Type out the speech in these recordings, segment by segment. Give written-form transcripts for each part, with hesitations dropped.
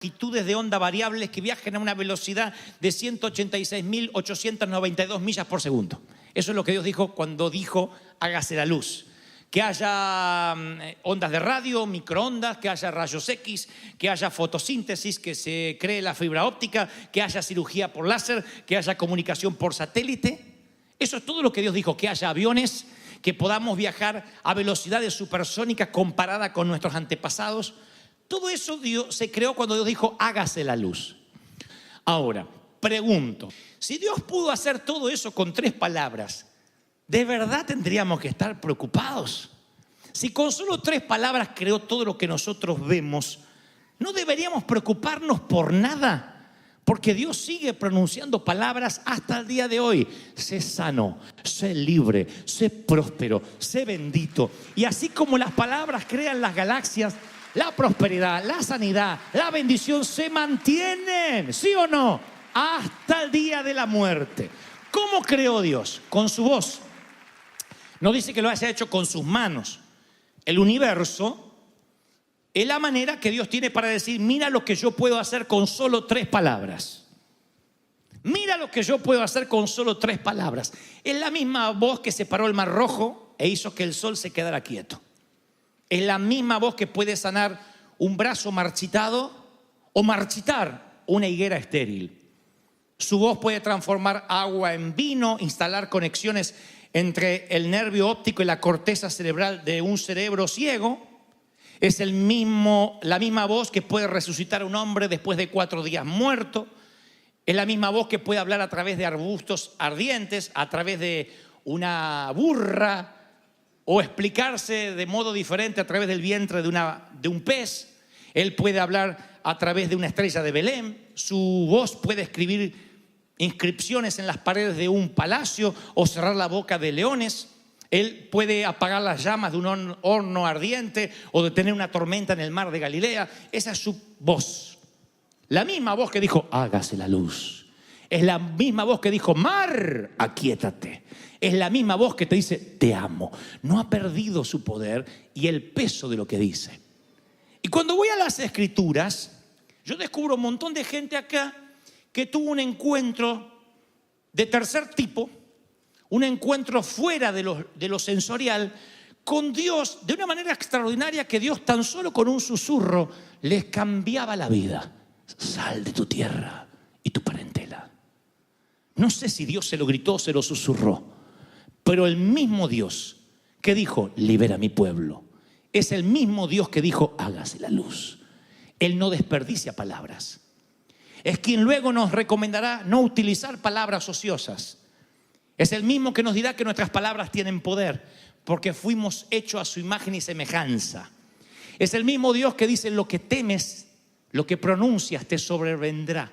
longitudes de onda variables que viajen a una velocidad de 186.892 millas por segundo. Eso es lo que Dios dijo cuando dijo, hágase la luz. Que haya ondas de radio, microondas, que haya rayos X, que haya fotosíntesis, que se cree la fibra óptica, que haya cirugía por láser, que haya comunicación por satélite. Eso es todo lo que Dios dijo, que haya aviones, que podamos viajar a velocidades supersónicas comparada con nuestros antepasados. Todo eso Dios se creó cuando Dios dijo, hágase la luz. Ahora, pregunto, si Dios pudo hacer todo eso con 3 palabras, ¿de verdad tendríamos que estar preocupados? Si con solo 3 palabras creó todo lo que nosotros vemos, ¿no deberíamos preocuparnos por nada? Porque Dios sigue pronunciando palabras hasta el día de hoy. Sé sano, sé libre, sé próspero, sé bendito. Y así como las palabras crean las galaxias, la prosperidad, la sanidad, la bendición se mantienen, ¿sí o no? Hasta el día de la muerte. ¿Cómo creó Dios? Con su voz. No dice que lo haya hecho con sus manos. El universo es la manera que Dios tiene para decir, mira lo que yo puedo hacer con solo 3 palabras. Mira lo que yo puedo hacer con solo 3 palabras. Es la misma voz que separó el Mar Rojo e hizo que el sol se quedara quieto. Es la misma voz que puede sanar un brazo marchitado o marchitar una higuera estéril. Su voz puede transformar agua en vino, instalar conexiones entre el nervio óptico y la corteza cerebral de un cerebro ciego. Es la misma voz que puede resucitar a un hombre después de 4 días muerto. Es la misma voz que puede hablar a través de arbustos ardientes, a través de una burra, o explicarse de modo diferente a través del vientre de un pez. Él puede hablar a través de una estrella de Belén. Su voz puede escribir inscripciones en las paredes de un palacio o cerrar la boca de leones. Él puede apagar las llamas de un horno ardiente o detener una tormenta en el mar de Galilea. Esa es su voz. La misma voz que dijo, hágase la luz. Es la misma voz que dijo, mar, aquíétate. Es la misma voz que te dice, te amo. No ha perdido su poder y el peso de lo que dice. Y cuando voy a las Escrituras, yo descubro un montón de gente acá que tuvo un encuentro de tercer tipo, un encuentro fuera de lo sensorial, con Dios de una manera extraordinaria que Dios tan solo con un susurro les cambiaba la vida. Sal de tu tierra y tu parentela. No sé si Dios se lo gritó o se lo susurró, pero el mismo Dios que dijo, libera a mi pueblo, es el mismo Dios que dijo, hágase la luz. Él no desperdicia palabras. Es quien luego nos recomendará no utilizar palabras ociosas. Es el mismo que nos dirá que nuestras palabras tienen poder, porque fuimos hechos a su imagen y semejanza. Es el mismo Dios que dice, lo que temes, lo que pronuncias te sobrevendrá.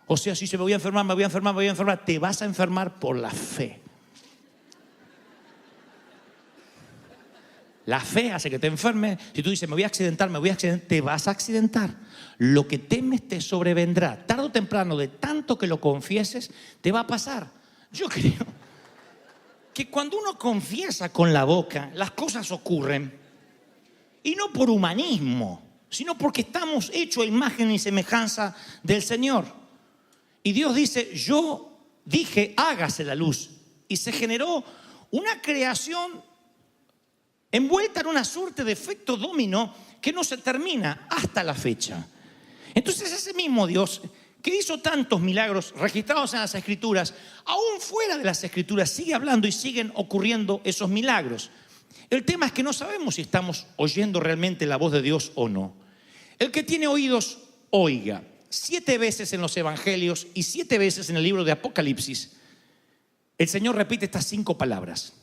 O sea, si me voy a enfermar, me voy a enfermar, me voy a enfermar, te vas a enfermar por la fe. La fe hace que te enfermes. Si tú dices, me voy a accidentar, te vas a accidentar. Lo que temes te sobrevendrá. Tarde o temprano, de tanto que lo confieses, te va a pasar. Yo creo que cuando uno confiesa con la boca, las cosas ocurren. Y no por humanismo, sino porque estamos hechos a imagen y semejanza del Señor. Y Dios dice, yo dije, hágase la luz. Y se generó una creación envuelta en una suerte de efecto dominó que no se termina hasta la fecha. Entonces ese mismo Dios que hizo tantos milagros registrados en las Escrituras, aún fuera de las Escrituras sigue hablando y siguen ocurriendo esos milagros. El tema es que no sabemos si estamos oyendo realmente la voz de Dios o no. El que tiene oídos, oiga. 7 veces en los Evangelios y 7 veces en el libro de Apocalipsis, el Señor repite estas 5 palabras.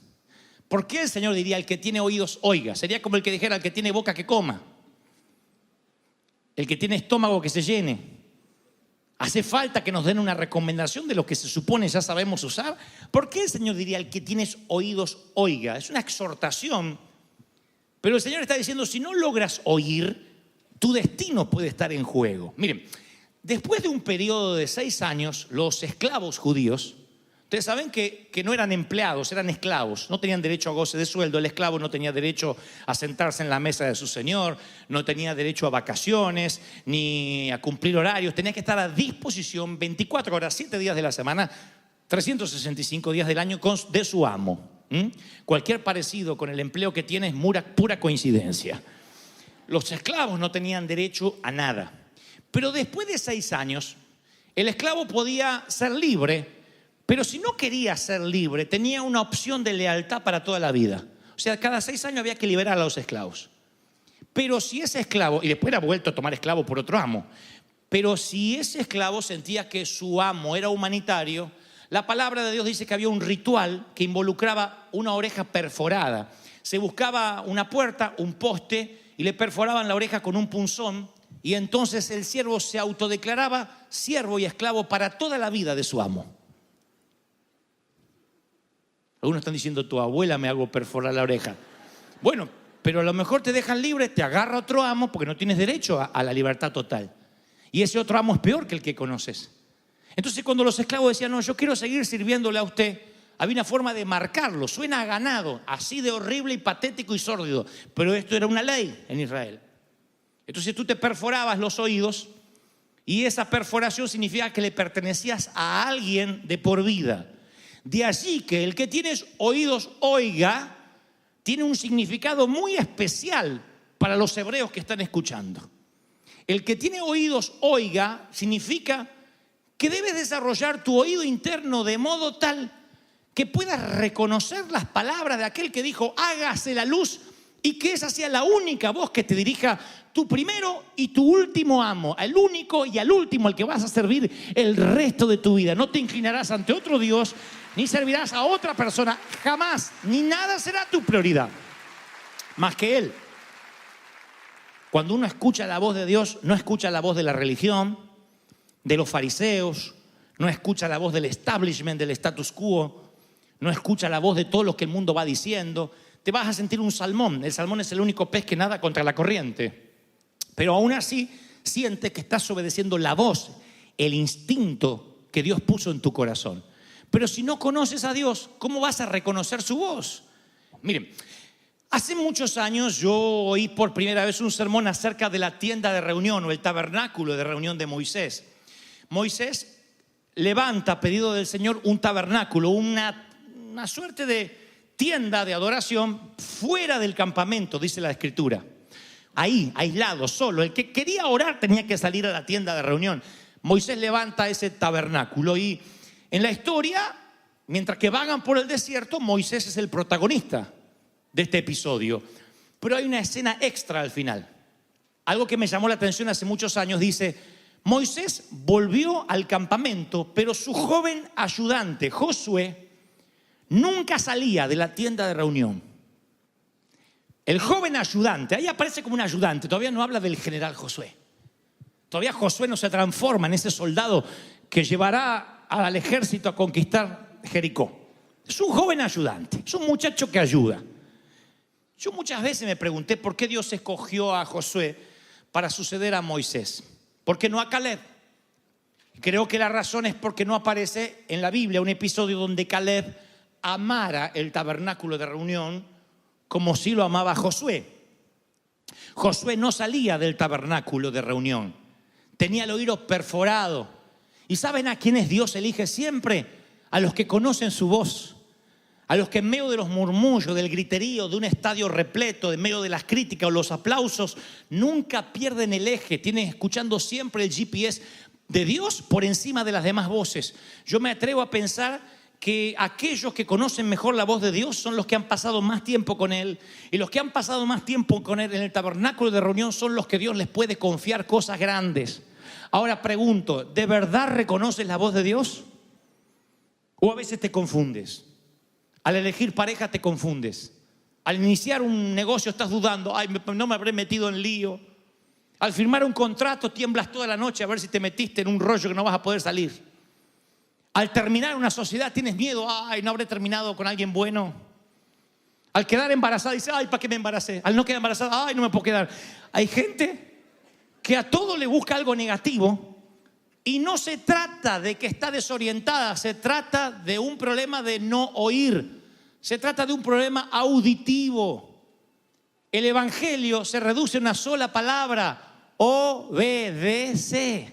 ¿Por qué el Señor diría, el que tiene oídos, oiga? Sería como el que dijera, el que tiene boca, que coma. El que tiene estómago, que se llene. ¿Hace falta que nos den una recomendación de lo que se supone ya sabemos usar? ¿Por qué el Señor diría, el que tienes oídos, oiga? Es una exhortación. Pero el Señor está diciendo, si no logras oír, tu destino puede estar en juego. Miren, después de un periodo de 6 años, los esclavos judíos Ustedes saben que no eran empleados, eran esclavos. No tenían derecho a goce de sueldo. El esclavo no tenía derecho a sentarse en la mesa de su señor, no tenía derecho a vacaciones, ni a cumplir horarios. Tenía que estar a disposición 24 horas, 7 días de la semana, 365 días del año de su amo. Cualquier parecido con el empleo que tiene es pura coincidencia. Los esclavos no tenían derecho a nada. Pero después de 6 años, el esclavo podía ser libre. Pero si no quería ser libre, tenía una opción de lealtad para toda la vida. O sea, cada 6 años había que liberar a los esclavos. Pero si ese esclavo, y después era vuelto a tomar esclavo por otro amo, pero si ese esclavo sentía que su amo era humanitario, la palabra de Dios dice que había un ritual que involucraba una oreja perforada. Se buscaba una puerta, un poste, y le perforaban la oreja con un punzón, y entonces el siervo se autodeclaraba siervo y esclavo para toda la vida de su amo. Algunos están diciendo, tu abuela me hago perforar la oreja. Bueno, pero a lo mejor te dejan libre, te agarra otro amo porque no tienes derecho a la libertad total. Y ese otro amo es peor que el que conoces. Entonces cuando los esclavos decían, no, yo quiero seguir sirviéndole a usted, había una forma de marcarlo. Suena a ganado, así de horrible y patético y sórdido. Pero esto era una ley en Israel. Entonces tú te perforabas los oídos y esa perforación significa que le pertenecías a alguien de por vida. De allí que el que tiene oídos oiga, tiene un significado muy especial para los hebreos que están escuchando. El que tiene oídos oiga significa que debes desarrollar tu oído interno de modo tal que puedas reconocer las palabras de aquel que dijo, hágase la luz, y que esa sea la única voz que te dirija tu primero y tu último amo, al único y al último al que vas a servir el resto de tu vida. No te inclinarás ante otro Dios, ni servirás a otra persona, jamás, ni nada será tu prioridad, más que Él. Cuando uno escucha la voz de Dios, no escucha la voz de la religión, de los fariseos, no escucha la voz del establishment, del status quo, no escucha la voz de todo lo que el mundo va diciendo. Te vas a sentir un salmón. El salmón es el único pez que nada contra la corriente. Pero aún así, siente que estás obedeciendo la voz, el instinto que Dios puso en tu corazón. Pero si no conoces a Dios, ¿cómo vas a reconocer su voz? Miren, hace muchos años yo oí por primera vez un sermón acerca de la tienda de reunión o el tabernáculo de reunión de Moisés. Moisés levanta a pedido del Señor un tabernáculo, una suerte de tienda de adoración fuera del campamento, dice la Escritura. Ahí, aislado, solo. El que quería orar tenía que salir a la tienda de reunión. Moisés levanta ese tabernáculo y en la historia, mientras que vagan por el desierto, Moisés es el protagonista de este episodio. Pero hay una escena extra al final. Algo que me llamó la atención hace muchos años, dice, Moisés volvió al campamento, pero su joven ayudante, Josué, nunca salía de la tienda de reunión. El joven ayudante, ahí aparece como un ayudante, todavía no habla del general Josué. Todavía Josué no se transforma en ese soldado que llevará al ejército a conquistar Jericó. Es un joven ayudante, es un muchacho que ayuda. Yo muchas veces me pregunté por qué Dios escogió a Josué para suceder a Moisés. ¿Por qué no a Caleb? Creo que la razón es porque no aparece en la Biblia un episodio donde Caleb amara el tabernáculo de reunión como si lo amaba Josué. Josué no salía del tabernáculo de reunión, tenía el oído perforado. ¿Y saben a quiénes Dios elige siempre? A los que conocen su voz, a los que en medio de los murmullos, del griterío, de un estadio repleto, en medio de las críticas o los aplausos, nunca pierden el eje, tienen escuchando siempre el GPS de Dios por encima de las demás voces. Yo me atrevo a pensar que aquellos que conocen mejor la voz de Dios son los que han pasado más tiempo con Él, y los que han pasado más tiempo con Él en el tabernáculo de reunión son los que Dios les puede confiar cosas grandes. Ahora pregunto, ¿de verdad reconoces la voz de Dios? ¿O a veces te confundes? Al elegir pareja te confundes. Al iniciar un negocio estás dudando, ay, no me habré metido en lío. Al firmar un contrato tiemblas toda la noche a ver si te metiste en un rollo que no vas a poder salir. Al terminar una sociedad tienes miedo, ay, no habré terminado con alguien bueno. Al quedar embarazada dices, ay, ¿para qué me embaracé? Al no quedar embarazada, ay, no me puedo quedar. Hay gente que a todo le busca algo negativo Y no se trata de que está desorientada, se trata de un problema de no oír. Se trata de un problema auditivo. El evangelio se reduce a una sola palabra: obedece.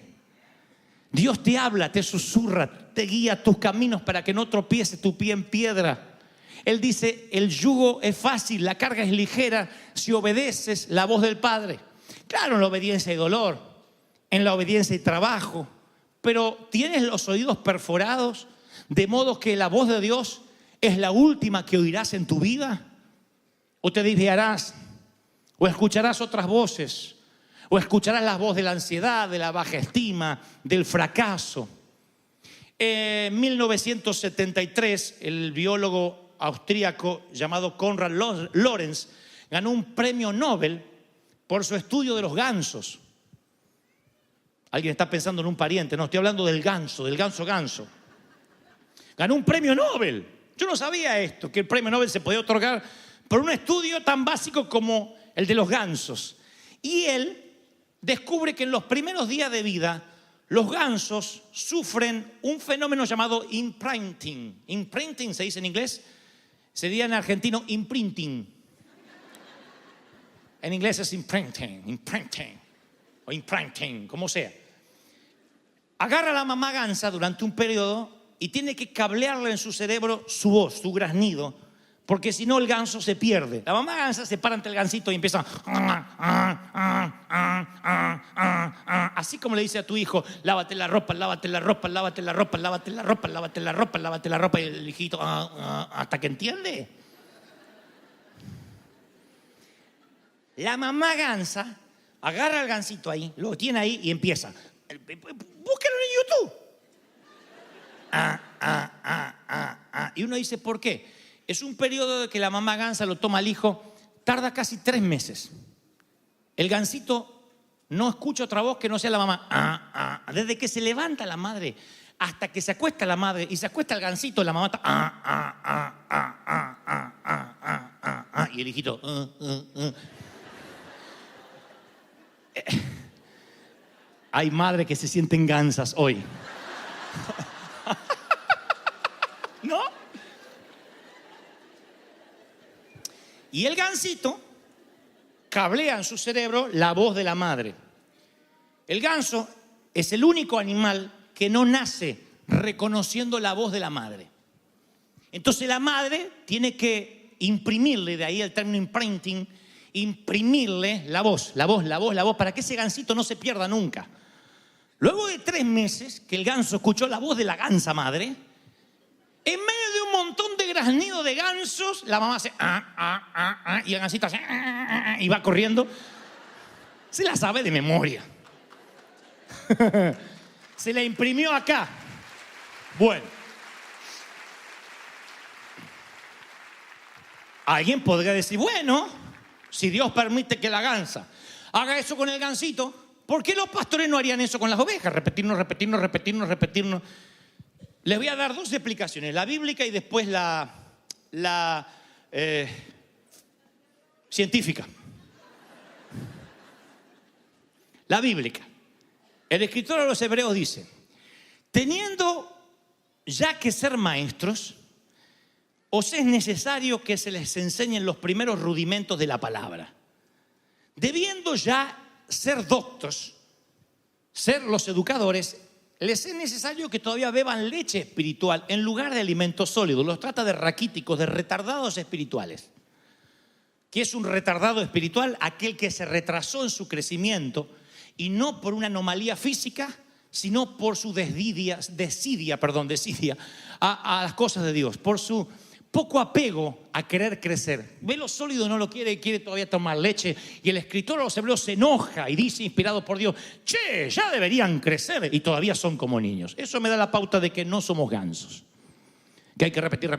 Dios te habla, te susurra, te guía tus caminos para que no tropiece tu pie en piedra. Él dice: el yugo es fácil, la carga es ligera si obedeces la voz del Padre. Claro, en la obediencia hay dolor, en la obediencia hay trabajo, pero ¿tienes los oídos perforados de modo que la voz de Dios es la última que oirás en tu vida? ¿O te desviarás? ¿O escucharás otras voces? ¿O escucharás la voz de la ansiedad, de la baja estima, del fracaso? En 1973, el biólogo austríaco llamado Konrad Lorenz ganó un premio Nobel por su estudio de los gansos. Alguien está pensando en un pariente. No, estoy hablando del ganso. Ganó un premio Nobel. Yo no sabía esto, que el premio Nobel se podía otorgar por un estudio tan básico como el de los gansos. Y él descubre que en los primeros días de vida los gansos sufren un fenómeno llamado imprinting. Imprinting se dice en inglés, se diría en argentino imprinting. En inglés es imprinting o imprinting, como sea. Agarra a la mamá gansa durante un periodo y tiene que cablearle en su cerebro su voz, su graznido, porque si no el ganso se pierde. La mamá gansa se para ante el gansito y empieza así como le dice a tu hijo: lávate la ropa, lávate la ropa, lávate la ropa, lávate la ropa, lávate la ropa, lávate la ropa. Y el hijito hasta que entiende. La mamá gansa agarra al gansito ahí, lo tiene ahí y empieza. Búsquelo en YouTube. Y uno dice: ¿por qué? Es un periodo de que la mamá gansa lo toma al hijo, tarda casi 3 meses. El gansito no escucha otra voz que no sea la mamá. Desde que se levanta la madre hasta que se acuesta la madre y se acuesta el gansito, la mamá está y el hijito Hay madres que se sienten gansas hoy. ¿No? Y el gansito cablea en su cerebro la voz de la madre. El ganso es el único animal que no nace reconociendo la voz de la madre. Entonces la madre tiene que imprimirle, de ahí el término imprinting, imprimirle la voz, para que ese gansito no se pierda nunca. Luego de 3 meses que el ganso escuchó la voz de la gansa madre, en medio de un montón de graznido de gansos, la mamá hace y el gansito hace y va corriendo. Se la sabe de memoria. Se la imprimió acá. Bueno. Alguien podría decir: bueno, si Dios permite que la gansa haga eso con el gansito, ¿por qué los pastores no harían eso con las ovejas? Repetirnos. Les voy a dar 2 explicaciones, la bíblica y después la científica. La bíblica. El escritor a los Hebreos dice: teniendo ya que ser maestros, os es necesario que se les enseñen los primeros rudimentos de la palabra. Debiendo ya ser doctos, ser los educadores, les es necesario que todavía beban leche espiritual en lugar de alimentos sólidos. Los trata de raquíticos, de retardados espirituales. ¿Qué es un retardado espiritual? Aquel que se retrasó en su crecimiento, y no por una anomalía física, sino por su desidia a las cosas de Dios, por su poco apego a querer crecer. Ve lo sólido, no lo quiere todavía tomar leche. Y el escritor a los Hebreos se enoja y dice, inspirado por Dios: che, ya deberían crecer y todavía son como niños. Eso me da la pauta de que no somos gansos, que hay que repetir.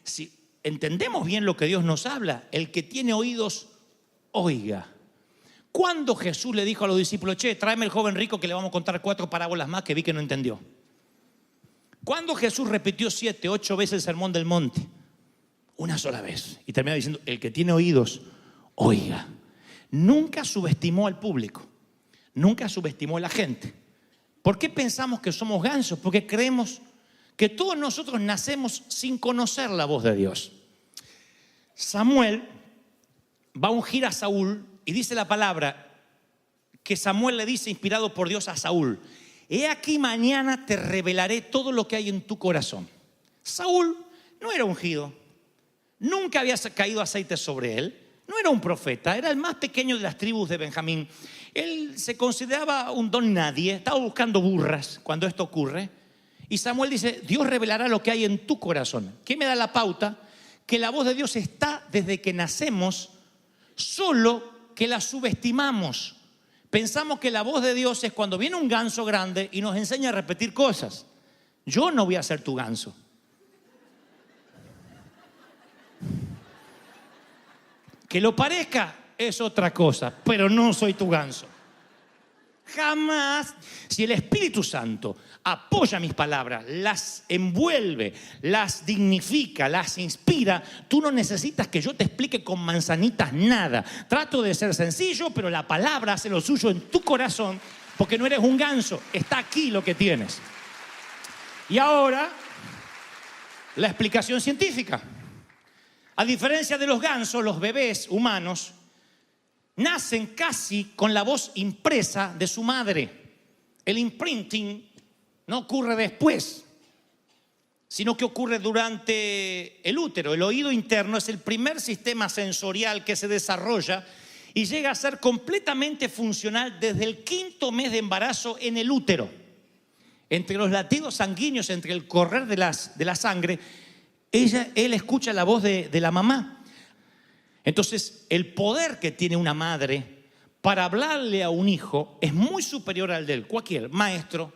Si entendemos bien lo que Dios nos habla, el que tiene oídos, oiga. ¿Cuándo Jesús le dijo a los discípulos: che, tráeme el joven rico que le vamos a contar 4 parábolas más que vi que no entendió? ¿Cuándo Jesús repitió 7, 8 veces el sermón del monte? Una sola vez. Y termina diciendo: el que tiene oídos, oiga. Nunca subestimó al público. nunca subestimó a la gente. ¿Por qué pensamos que somos gansos? Porque creemos que todos nosotros nacemos sin conocer la voz de Dios. Samuel va a ungir a Saúl y dice la palabra que Samuel le dice, inspirado por Dios, a Saúl: he aquí, mañana te revelaré todo lo que hay en tu corazón. Saúl no era ungido, nunca había caído aceite sobre él, no era un profeta, era el más pequeño de las tribus de Benjamín. Él se consideraba un don nadie, estaba buscando burras cuando esto ocurre. Y Samuel dice: Dios revelará lo que hay en tu corazón. ¿Qué me da la pauta? Que la voz de Dios está desde que nacemos, solo que la subestimamos. Pensamos que la voz de Dios es cuando viene un ganso grande y nos enseña a repetir cosas. Yo no voy a ser tu ganso. Que lo parezca es otra cosa, pero no soy tu ganso. Jamás. Si el Espíritu Santo apoya mis palabras, las envuelve, las dignifica, las inspira, tú no necesitas que yo te explique con manzanitas nada. Trato de ser sencillo, pero la palabra hace lo suyo en tu corazón, porque no eres un ganso. Está aquí lo que tienes. Y ahora, la explicación científica. A diferencia de los gansos, los bebés humanos nacen casi con la voz impresa de su madre. El imprinting no ocurre después, sino que ocurre durante el útero. El oído interno es el primer sistema sensorial que se desarrolla y llega a ser completamente funcional desde el 5º mes de embarazo en el útero. Entre los latidos sanguíneos, entre el correr de la sangre, él escucha la voz de la mamá. Entonces, el poder que tiene una madre para hablarle a un hijo es muy superior al de cualquier maestro,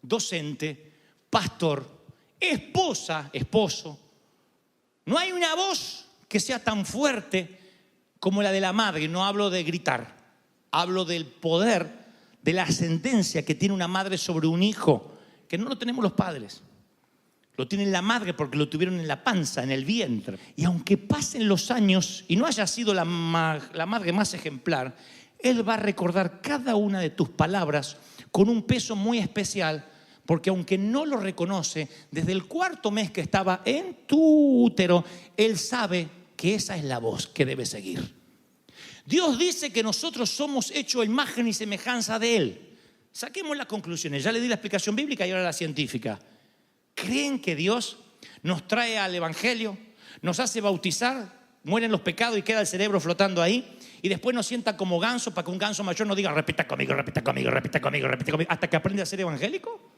docente, pastor, esposa, esposo. No hay una voz que sea tan fuerte como la de la madre. No hablo de gritar, hablo del poder, de la ascendencia que tiene una madre sobre un hijo, que no lo tenemos los padres. Lo tiene la madre porque lo tuvieron en la panza, en el vientre. Y aunque pasen los años y no haya sido la madre más ejemplar, él va a recordar cada una de tus palabras con un peso muy especial, porque aunque no lo reconoce, desde el 4º mes que estaba en tu útero, él sabe que esa es la voz que debe seguir. Dios dice que nosotros somos hechos a imagen y semejanza de él. Saquemos las conclusiones. Ya le di la explicación bíblica y ahora la científica. ¿Creen que Dios nos trae al Evangelio, nos hace bautizar, mueren los pecados y queda el cerebro flotando ahí, y después nos sienta como ganso para que un ganso mayor nos diga: repita conmigo, repita conmigo, repita conmigo, repita conmigo, hasta que aprende a ser evangélico?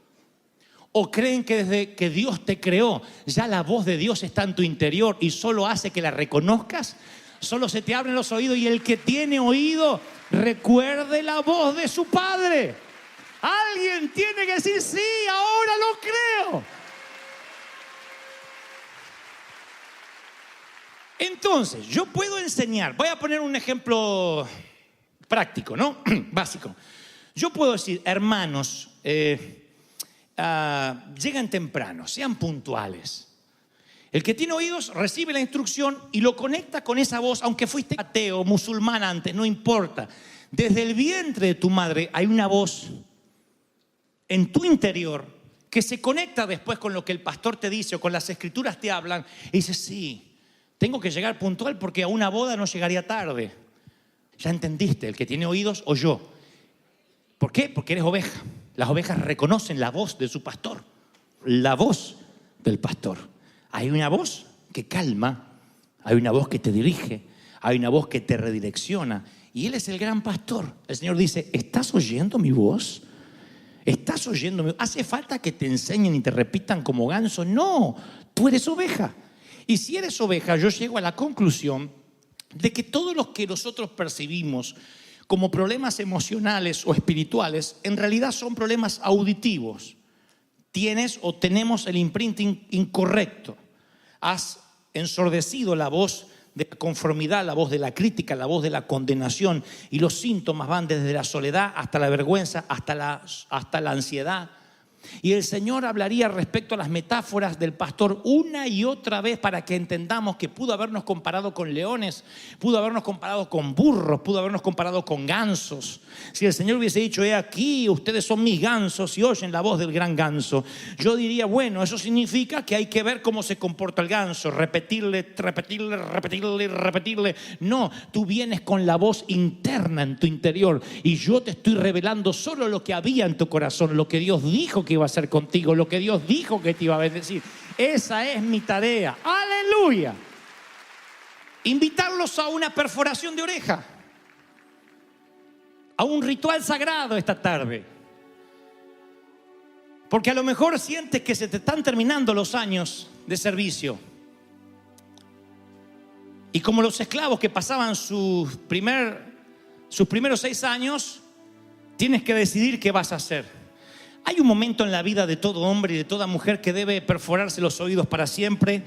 ¿O creen que desde que Dios te creó ya la voz de Dios está en tu interior y solo hace que la reconozcas? Solo se te abren los oídos y el que tiene oído recuerde la voz de su Padre. Alguien tiene que decir: sí, ahora lo creo. Entonces, yo puedo enseñar, voy a poner un ejemplo práctico, ¿no? Básico. Yo puedo decir: hermanos, lleguen temprano, sean puntuales. El que tiene oídos recibe la instrucción y lo conecta con esa voz, aunque fuiste ateo, musulmán antes, no importa. Desde el vientre de tu madre hay una voz en tu interior que se conecta después con lo que el pastor te dice o con las escrituras te hablan y dices: sí, tengo que llegar puntual porque a una boda no llegaría tarde. Ya entendiste, el que tiene oídos oyó. ¿Por qué? Porque eres oveja. Las ovejas reconocen la voz de su pastor, la voz del pastor. Hay una voz que calma, hay una voz que te dirige, hay una voz que te redirecciona, y él es el gran pastor. El Señor dice: ¿estás oyendo mi voz? ¿Estás oyendo mi voz? ¿Hace falta que te enseñen y te repitan como ganso? No, tú eres oveja. Y si eres oveja, yo llego a la conclusión de que todos los que nosotros percibimos como problemas emocionales o espirituales, en realidad son problemas auditivos. Tienes o tenemos el imprinting incorrecto. Has ensordecido la voz de la conformidad, la voz de la crítica, la voz de la condenación, y los síntomas van desde la soledad hasta la vergüenza, hasta la ansiedad. Y el Señor hablaría respecto a las metáforas del pastor una y otra vez para que entendamos que pudo habernos comparado con leones, pudo habernos comparado con burros, pudo habernos comparado con gansos. Si el Señor hubiese dicho, he aquí, ustedes son mis gansos y oyen la voz del gran ganso, yo diría, bueno, eso significa que hay que ver cómo se comporta el ganso, repetirle. No, tú vienes con la voz interna en tu interior y yo te estoy revelando solo lo que había en tu corazón, lo que Dios dijo que iba a hacer contigo, lo que Dios dijo que te iba a bendecir. Esa es mi tarea. ¡Aleluya! Invitarlos a una perforación de oreja, a un ritual sagrado esta tarde. Porque a lo mejor sientes que se te están terminando los años de servicio. Y como los esclavos que pasaban sus primeros 6 años, tienes que decidir qué vas a hacer. Hay un momento en la vida de todo hombre y de toda mujer que debe perforarse los oídos para siempre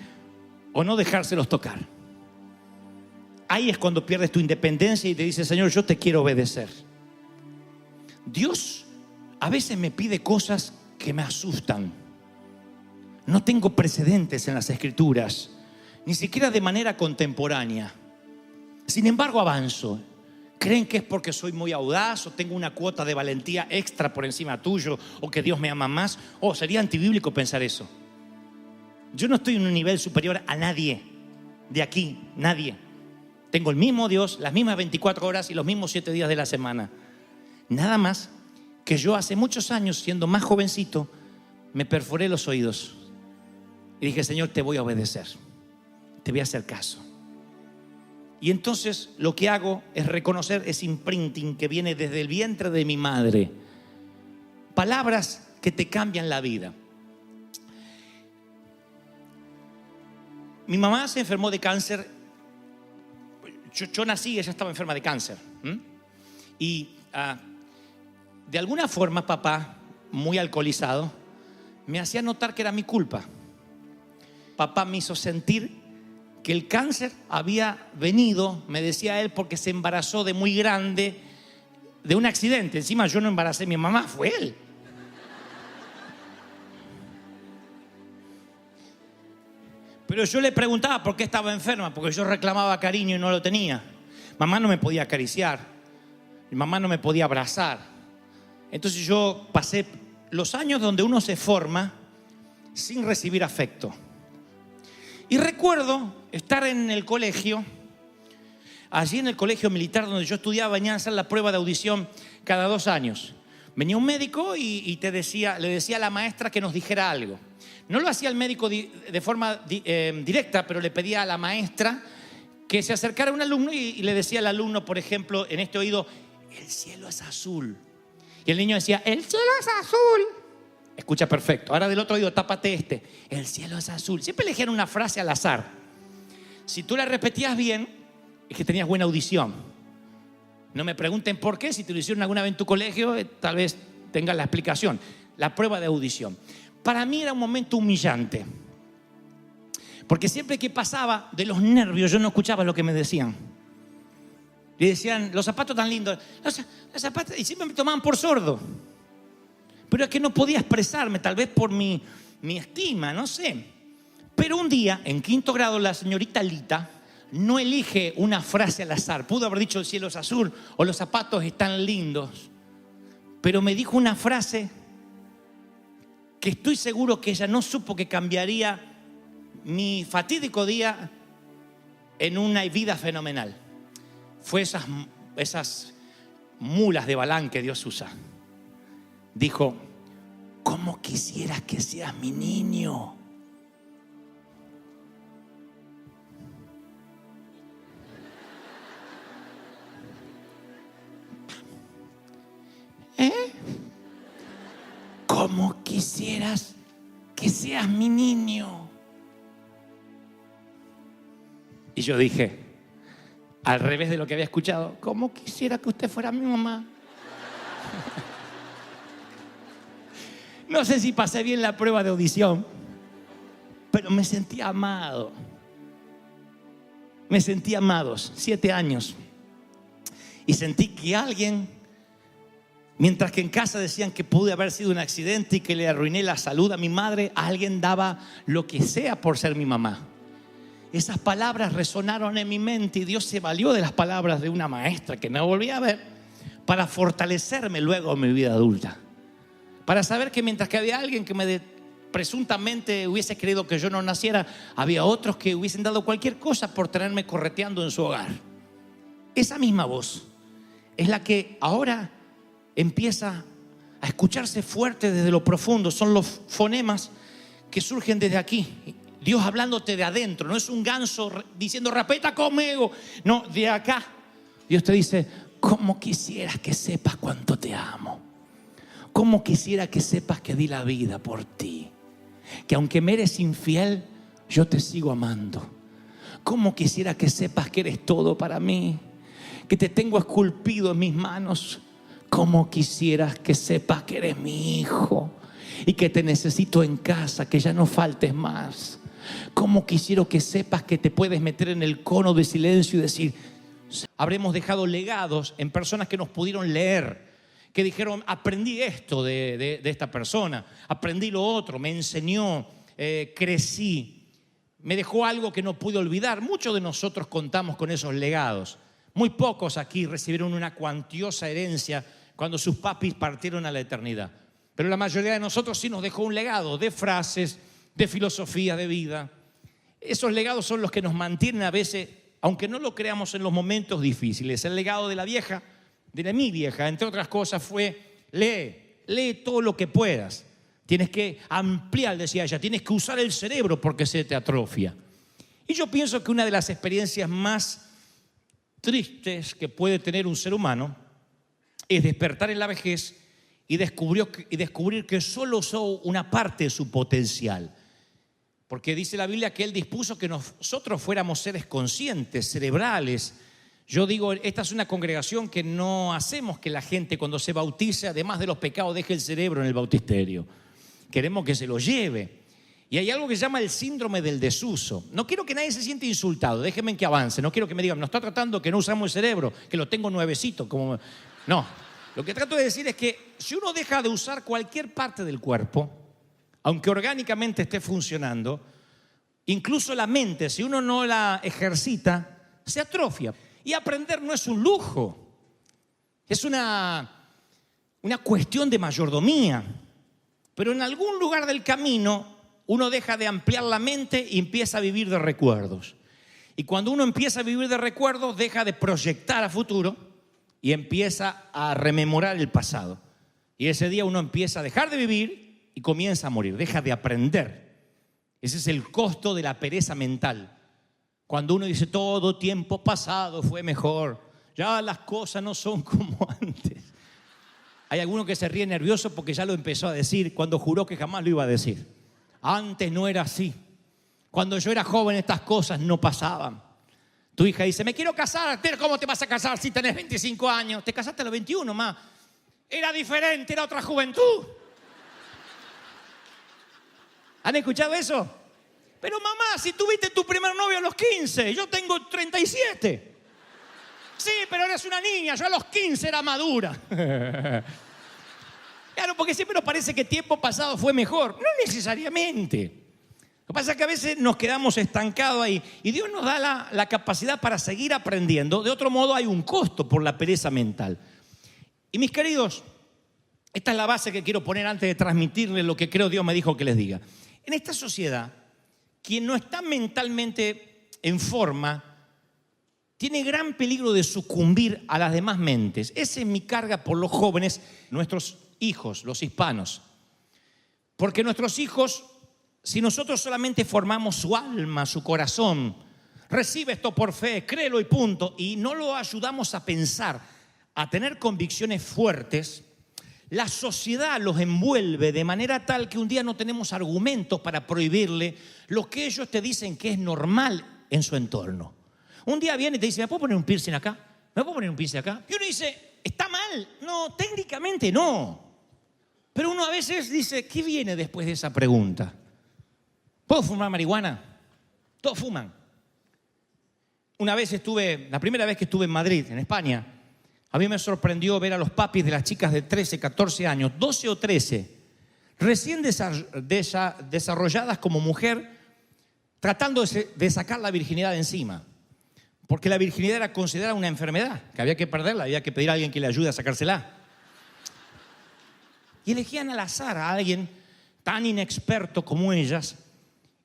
o no dejárselos tocar. Ahí es cuando pierdes tu independencia y te dices, Señor, yo te quiero obedecer. Dios a veces me pide cosas que me asustan. No tengo precedentes en las Escrituras, ni siquiera de manera contemporánea. Sin embargo, avanzo. ¿Creen que es porque soy muy audaz o tengo una cuota de valentía extra por encima tuyo o que Dios me ama más? Sería antibíblico pensar eso. Yo no estoy en un nivel superior a nadie de aquí, nadie. Tengo el mismo Dios, las mismas 24 horas y los mismos 7 días de la semana. Nada más que yo hace muchos años, siendo más jovencito, me perforé los oídos y dije, Señor, te voy a obedecer, te voy a hacer caso. Y entonces lo que hago es reconocer ese imprinting que viene desde el vientre de mi madre. Palabras que te cambian la vida. Mi mamá se enfermó de cáncer. Yo nací, ella estaba enferma de cáncer. Y de alguna forma papá, muy alcoholizado, me hacía notar que era mi culpa. Papá me hizo sentir que el cáncer había venido, me decía él, porque se embarazó de muy grande, de un accidente. Encima yo no embaracé a mi mamá, fue él. Pero yo le preguntaba por qué estaba enferma, porque yo reclamaba cariño y no lo tenía. Mamá no me podía acariciar, mi mamá no me podía abrazar. Entonces yo pasé los años donde uno se forma sin recibir afecto. Y recuerdo estar en el colegio, allí en el colegio militar donde yo estudiaba, venían a hacer la prueba de audición cada 2 años. Venía un médico y le decía a la maestra que nos dijera algo. No lo hacía el médico de forma directa, pero le pedía a la maestra que se acercara a un alumno y le decía al alumno, por ejemplo, en este oído, el cielo es azul. Y el niño decía, el cielo es azul. Escucha perfecto. Ahora del otro oído, tápate este. El cielo es azul. Siempre elegían una frase al azar. Si tú la repetías bien, es que tenías buena audición. No me pregunten por qué. Si te lo hicieron alguna vez en tu colegio, tal vez tengas la explicación. La prueba de audición. Para mí era un momento humillante. Porque siempre que pasaba de los nervios, yo no escuchaba lo que me decían. Y decían, los zapatos tan lindos. Los zapatos, y siempre me tomaban por sordo. Pero es que no podía expresarme, tal vez por mi estima, no sé. Pero un día, en 5º grado, la señorita Lita no elige una frase al azar. Pudo haber dicho el cielo es azul o los zapatos están lindos. Pero me dijo una frase que estoy seguro que ella no supo que cambiaría mi fatídico día en una vida fenomenal. Fue esas mulas de Balaam que Dios usa. Dijo, ¿cómo quisieras que seas mi niño? ¿Cómo quisieras que seas mi niño? Y yo dije, al revés de lo que había escuchado, ¿cómo quisiera que usted fuera mi mamá? No sé si pasé bien la prueba de audición, pero me sentí amado. Me sentí amados, 7 años. Y sentí que alguien Mientras que en casa decían que pude haber sido un accidente y que le arruiné la salud a mi madre, alguien daba lo que sea por ser mi mamá. Esas palabras resonaron en mi mente y Dios se valió de las palabras de una maestra que no volví a ver para fortalecerme luego en mi vida adulta. Para saber que mientras que había alguien que presuntamente hubiese querido que yo no naciera, había otros que hubiesen dado cualquier cosa por tenerme correteando en su hogar. Esa misma voz es la que ahora empieza a escucharse fuerte desde lo profundo. Son los fonemas que surgen desde aquí. Dios hablándote de adentro. No es un ganso diciendo repita conmigo. No, de acá Dios te dice: ¿cómo quisieras que sepas cuánto te amo? ¿Cómo quisiera que sepas que di la vida por ti? Que aunque me eres infiel, yo te sigo amando. ¿Cómo quisiera que sepas que eres todo para mí? Que te tengo esculpido en mis manos. ¿Cómo quisieras que sepas que eres mi hijo y que te necesito en casa, que ya no faltes más? ¿Cómo quisiera que sepas que te puedes meter en el cono de silencio y decir? Habremos dejado legados en personas que nos pudieron leer, que dijeron: aprendí esto de esta persona, aprendí lo otro, me enseñó, crecí, me dejó algo que no pude olvidar. Muchos de nosotros contamos con esos legados. Muy pocos aquí recibieron una cuantiosa herencia cuando sus papis partieron a la eternidad. Pero la mayoría de nosotros sí nos dejó un legado de frases, de filosofía de vida. Esos legados son los que nos mantienen a veces, aunque no lo creamos, en los momentos difíciles. El legado de mi vieja, entre otras cosas, fue: lee todo lo que puedas. Tienes que ampliar, decía ella, tienes que usar el cerebro porque se te atrofia. Y yo pienso que una de las experiencias más tristes que puede tener un ser humano es despertar en la vejez y descubrir que solo usó una parte de su potencial. Porque dice la Biblia que Él dispuso que nosotros fuéramos seres conscientes, cerebrales. Yo digo, esta es una congregación que no hacemos que la gente cuando se bautice, además de los pecados, deje el cerebro en el bautisterio. Queremos que se lo lleve. Y hay algo que se llama el síndrome del desuso. No quiero que nadie se siente insultado, déjenme que avance. No quiero que me digan: nos está tratando que no usamos el cerebro, que lo tengo nuevecito. No, lo que trato de decir es que si uno deja de usar cualquier parte del cuerpo, aunque orgánicamente esté funcionando, incluso la mente, si uno no la ejercita, se atrofia. Y aprender no es un lujo, es una cuestión de mayordomía. Pero en algún lugar del camino uno deja de ampliar la mente y empieza a vivir de recuerdos. Y cuando uno empieza a vivir de recuerdos, deja de proyectar a futuro y empieza a rememorar el pasado. Y ese día uno empieza a dejar de vivir y comienza a morir, deja de aprender. Ese es el costo de la pereza mental. Cuando uno dice: todo tiempo pasado fue mejor, ya las cosas no son como antes. Hay alguno que se ríe nervioso porque ya lo empezó a decir cuando juró que jamás lo iba a decir. Antes no era así. Cuando yo era joven estas cosas no pasaban. Tu hija dice: me quiero casar. Pero ¿cómo te vas a casar si tenés 25 años? Te casaste a los 21, ma. Era diferente, era otra juventud. ¿Han escuchado eso? Pero mamá, si tuviste tu primer novio a los 15, yo tengo 37. Sí, pero eres una niña, yo a los 15 era madura. Claro, porque siempre nos parece que tiempo pasado fue mejor. No necesariamente. Lo que pasa es que a veces nos quedamos estancados ahí y Dios nos da la capacidad para seguir aprendiendo. De otro modo hay un costo por la pereza mental. Y mis queridos, esta es la base que quiero poner antes de transmitirles lo que creo Dios me dijo que les diga. En esta sociedad, quien no está mentalmente en forma tiene gran peligro de sucumbir a las demás mentes. Esa es mi carga por los jóvenes, nuestros hijos, los hispanos. Porque nuestros hijos, si nosotros solamente formamos su alma, su corazón, recibe esto por fe, créelo y punto, y no lo ayudamos a pensar, a tener convicciones fuertes, la sociedad los envuelve de manera tal que un día no tenemos argumentos para prohibirle lo que ellos te dicen que es normal en su entorno. Un día viene y te dice: ¿me puedo poner un piercing acá? ¿Me puedo poner un piercing acá? Y uno dice: ¿está mal? No, técnicamente no. Pero uno a veces dice: ¿qué viene después de esa pregunta? ¿Puedo fumar marihuana? Todos fuman. La primera vez que estuve en Madrid, en España, A mí me sorprendió ver a los papis de las chicas de 13, 14 años, 12 o 13, recién desarrolladas como mujer, tratando de sacar la virginidad de encima. Porque la virginidad era considerada una enfermedad, que había que perderla, había que pedir a alguien que le ayude a sacársela. Y elegían al azar a alguien tan inexperto como ellas,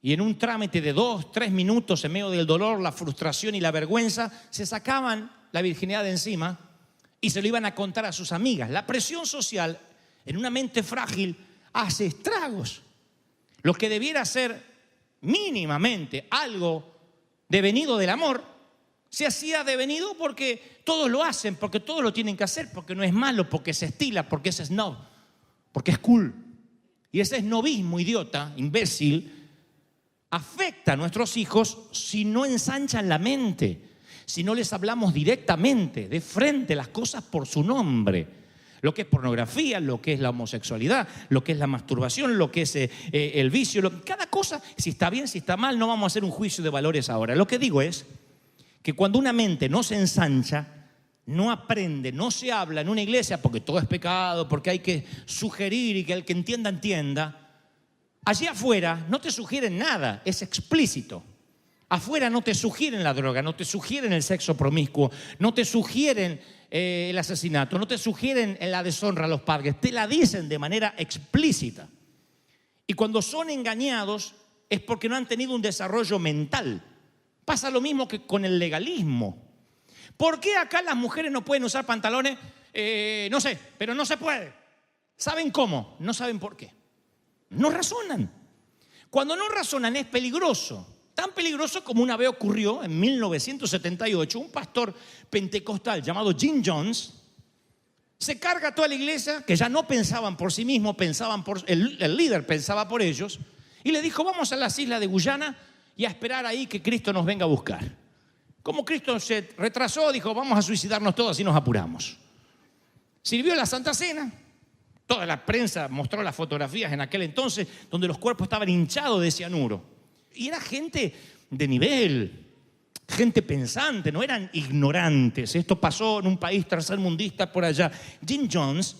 y en un trámite de 2, 3 minutos, en medio del dolor, la frustración y la vergüenza, se sacaban la virginidad de encima y se lo iban a contar a sus amigas. La presión social en una mente frágil hace estragos. Lo que debiera ser mínimamente algo devenido del amor, se hacía devenido porque todos lo hacen, porque todos lo tienen que hacer, porque no es malo, porque se estila, porque es snob, porque es cool. Y ese snobismo idiota, imbécil, afecta a nuestros hijos si no ensanchan la mente, si no les hablamos directamente, de frente, las cosas por su nombre. Lo que es pornografía, lo que es la homosexualidad, lo que es la masturbación, lo que es el vicio, cada cosa, si está bien, si está mal, no vamos a hacer un juicio de valores ahora. Lo que digo es que cuando una mente no se ensancha, no aprende, no se habla en una iglesia, porque todo es pecado, porque hay que sugerir y que el que entienda, entienda. Allí afuera no te sugieren nada, es explícito. Afuera no te sugieren la droga, no te sugieren el sexo promiscuo, no te sugieren el asesinato, no te sugieren la deshonra a los padres, te la dicen de manera explícita. Y cuando son engañados es porque no han tenido un desarrollo mental. Pasa lo mismo que con el legalismo. ¿Por qué acá las mujeres no pueden usar pantalones? No sé, pero no se puede. ¿Saben cómo? No saben por qué. No razonan. Cuando no razonan es peligroso. Tan peligroso como una vez ocurrió en 1978. Un pastor pentecostal llamado Jim Jones se carga a toda la iglesia, que ya no pensaban por sí mismos, pensaban por el líder pensaba por ellos, y le dijo: vamos a las islas de Guyana y a esperar ahí que Cristo nos venga a buscar. Como Cristo se retrasó, dijo: vamos a suicidarnos todos y nos apuramos. Sirvió la Santa Cena. Toda la prensa mostró las fotografías en aquel entonces donde los cuerpos estaban hinchados de cianuro. Y era gente de nivel, gente pensante, no eran ignorantes. Esto pasó en un país tercermundista por allá. Jim Jones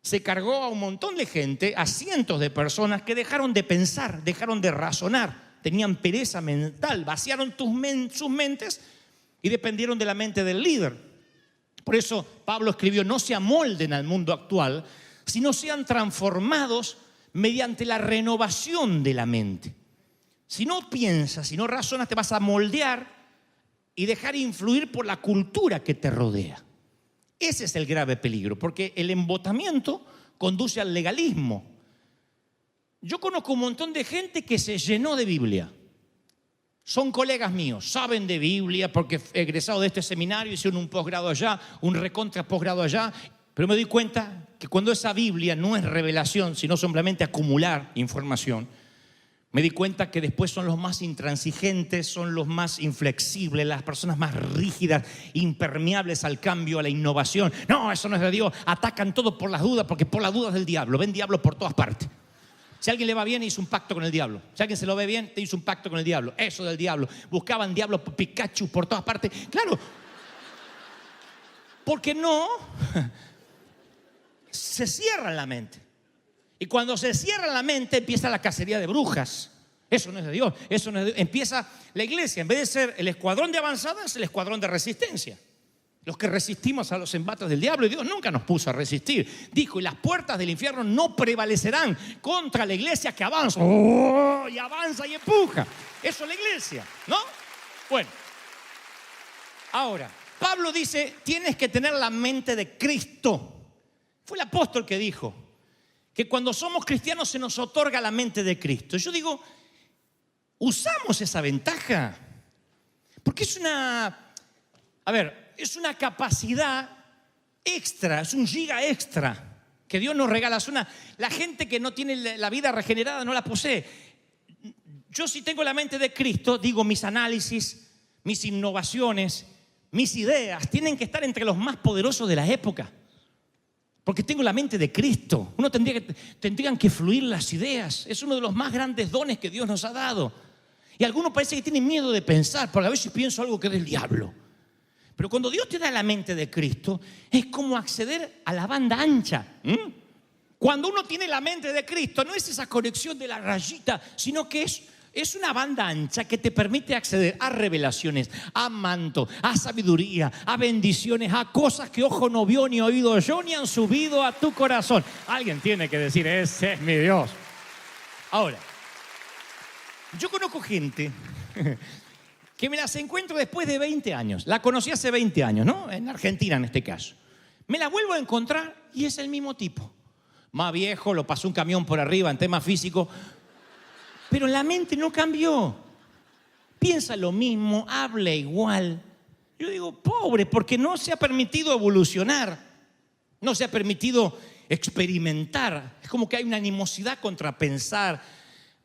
se cargó a un montón de gente, a cientos de personas que dejaron de pensar, dejaron de razonar. Tenían pereza mental, vaciaron sus mentes y dependieron de la mente del líder. Por eso Pablo escribió: no se amolden al mundo actual, sino sean transformados mediante la renovación de la mente. Si no piensas, si no razonas, te vas a moldear y dejar influir por la cultura que te rodea. Ese es el grave peligro, porque el embotamiento conduce al legalismo. Yo conozco un montón de gente que se llenó de Biblia. Son colegas míos, saben de Biblia porque egresados de este seminario, hicieron un posgrado allá, un recontra posgrado allá. Pero me doy cuenta que cuando esa Biblia no es revelación, sino simplemente acumular información, me di cuenta que después son los más intransigentes, son los más inflexibles, las personas más rígidas, impermeables al cambio, a la innovación. No, eso no es de Dios. Atacan todo por las dudas, porque por las dudas del diablo. Ven diablo por todas partes. Si a alguien le va bien, hizo un pacto con el diablo. Si a alguien se lo ve bien, te hizo un pacto con el diablo. Eso del diablo. Buscaban diablo Pikachu por todas partes. Claro. Porque no se cierra la mente. Y cuando se cierra la mente, empieza la cacería de brujas. Eso no es de Dios. Eso no es de Dios. Empieza la iglesia. En vez de ser el escuadrón de avanzada, es el escuadrón de resistencia. Los que resistimos a los embates del diablo, y Dios nunca nos puso a resistir. Dijo: y las puertas del infierno no prevalecerán contra la iglesia que avanza. ¡Oh! Y avanza y empuja. Eso es la iglesia, ¿no? Bueno, ahora, Pablo dice: tienes que tener la mente de Cristo. Fue el apóstol que dijo que cuando somos cristianos se nos otorga la mente de Cristo. Yo digo, usamos esa ventaja. Porque es una capacidad extra, es un giga extra que Dios nos regala. La gente que no tiene la vida regenerada no la posee. Yo, si tengo la mente de Cristo, digo, mis análisis, mis innovaciones, mis ideas tienen que estar entre los más poderosos de la época. Porque tengo la mente de Cristo. Tendrían que fluir las ideas. Es uno de los más grandes dones que Dios nos ha dado. Y algunos parece que tienen miedo de pensar, porque a veces pienso algo que es del diablo. Pero cuando Dios te da la mente de Cristo, es como acceder a la banda ancha. Cuando uno tiene la mente de Cristo, no es esa conexión de la rayita, sino que es una banda ancha que te permite acceder a revelaciones, a manto, a sabiduría, a bendiciones, a cosas que ojo no vio ni oído oyó ni han subido a tu corazón. Alguien tiene que decir, ese es mi Dios. Ahora, yo conozco gente que me las encuentro después de 20 años. La conocí hace 20 años, ¿no? En Argentina en este caso. Me la vuelvo a encontrar y es el mismo tipo. Más viejo, lo pasó un camión por arriba en tema físico. Pero la mente no cambió. Piensa lo mismo, habla igual. Yo digo, pobre, porque no se ha permitido evolucionar. No se ha permitido experimentar. Es como que hay una animosidad contra pensar,